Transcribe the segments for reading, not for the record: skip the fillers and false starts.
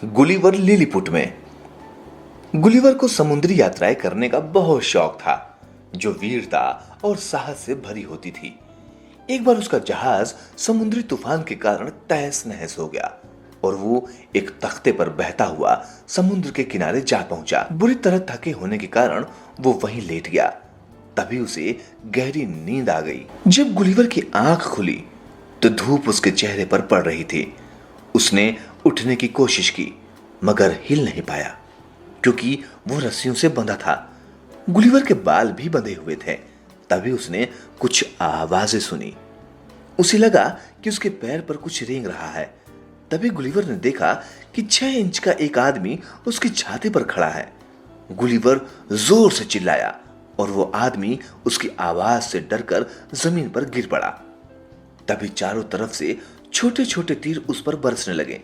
Gulliver Lilliput में। Gulliver को समुद्री यात्राएं करने का बहुत शौक था, जो वीरता और साहस से भरी होती थी। एक बार उसका जहाज समुद्री तूफान के कारण तहस नहस हो गया और वो एक तख्ते पर बहता हुआ समुद्र के किनारे जा पहुंचा। बुरी तरह थके होने के कारण वो वहीं लेट गया। तभी उसे गहरी नींद आ गई। जब गुलिवर की आंख खुली तो धूप उसके चेहरे पर पड़ रही थी। उसने उठने की कोशिश की मगर हिल नहीं पाया, क्योंकि वो रस्सियों से बंधा था। गुलिवर के बाल भी बंधे हुए थे। तभी उसने कुछ आवाजें सुनी। उसे लगा कि उसके पैर पर कुछ रेंग रहा है। तभी गुलिवर ने देखा कि 6 इंच का एक आदमी उसकी छाती पर खड़ा है। गुलिवर जोर से चिल्लाया और वो आदमी उसकी आवाज से डरकर जमीन पर गिर पड़ा। तभी चारों तरफ से छोटे छोटे तीर उस पर बरसने लगे।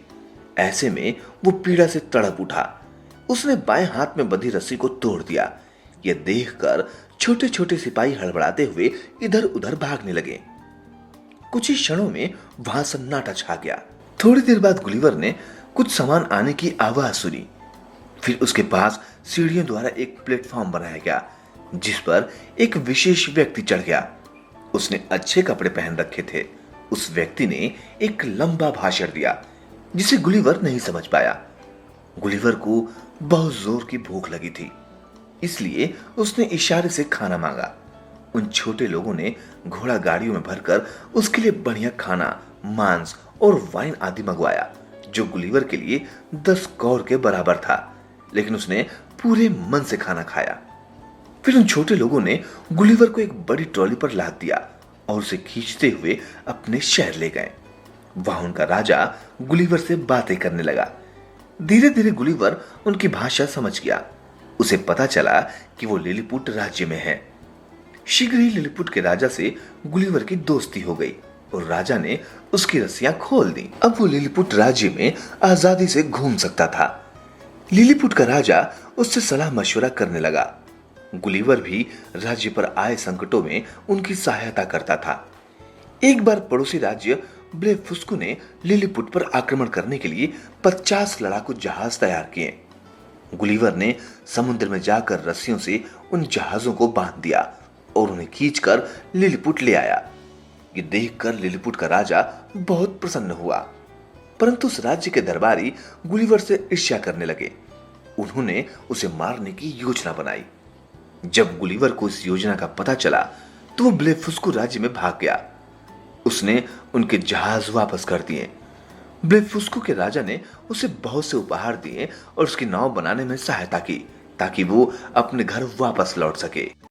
ऐसे में वो पीड़ा से तड़प उठा। उसने बाएं हाथ में बंधी रस्सी को तोड़ दिया। यह देखकर छोटे छोटे सिपाही हड़बड़ाते हुए इधर उधर भागने लगे। कुछ ही क्षणों में वहां सन्नाटा छा गया। थोड़ी देर बाद गुलिवर ने कुछ सामान आने की आवाज सुनी। फिर उसके पास सीढ़ियों द्वारा एक प्लेटफॉर्म बनाया गया, जिस पर एक विशेष व्यक्ति चढ़ गया। उसने अच्छे कपड़े पहन रखे थे। उस व्यक्ति ने एक लंबा भाषण दिया, जिसे गुलिवर नहीं समझ पाया। गुलिवर को बहुत जोर की भूख लगी थी, इसलिए उसने इशारे से खाना मांगा। उन छोटे लोगों ने घोड़ा गाड़ियों में भरकर उसके लिए बढ़िया खाना, मांस और वाइन आदि मंगवाया, जो गुलिवर के लिए 10 कौर के बराबर था। लेकिन उसने पूरे मन से खाना खाया। फिर उन छोटे लोगों ने गुलिवर को एक बड़ी ट्रॉली पर लाद दिया और उसे खींचते हुए अपने शहर ले गए। वहां उनका राजा गुलिवर से बातें करने लगा। धीरे धीरे गुलिवर उनकी भाषा समझ गया। उसे पता चला कि वो लिलीपुट राज्य में है। शीघ्र ही लिलीपुट के राजा से गुलिवर की दोस्ती हो गई और राजा ने उसकी रस्सियां खोल दी। अब वो लिलीपुट राज्य में आजादी से घूम सकता था। लिलीपुट का राजा उससे सलाह मशवरा करने लगा। गुलिवर भी राज्य पर आए संकटों में उनकी सहायता करता था। एक बार पड़ोसी राज्य ब्लेफुस्कु ने लिलीपुट पर आक्रमण करने के लिए 50 लड़ाकू जहाज तैयार किए। गुलिवर ने समुद्र में जाकर रस्सियों से उन जहाजों को बांध दिया और उन्हें खींचकर लिलीपुट ले आया। ये देखकर लिलीपुट का राजा बहुत प्रसन्न हुआ, परंतु उस राज्य के दरबारी गुलिवर से ईर्ष्या करने लगे। उन्होंने उसे मारने की योजना बनाई। जब गुलिवर को इस योजना का पता चला तो वो ब्लेफुस्कु राज्य में भाग गया। उसने उनके जहाज वापस कर दिए। ब्लेफुस्कु के राजा ने उसे बहुत से उपहार दिए और उसकी नाव बनाने में सहायता की, ताकि वो अपने घर वापस लौट सके।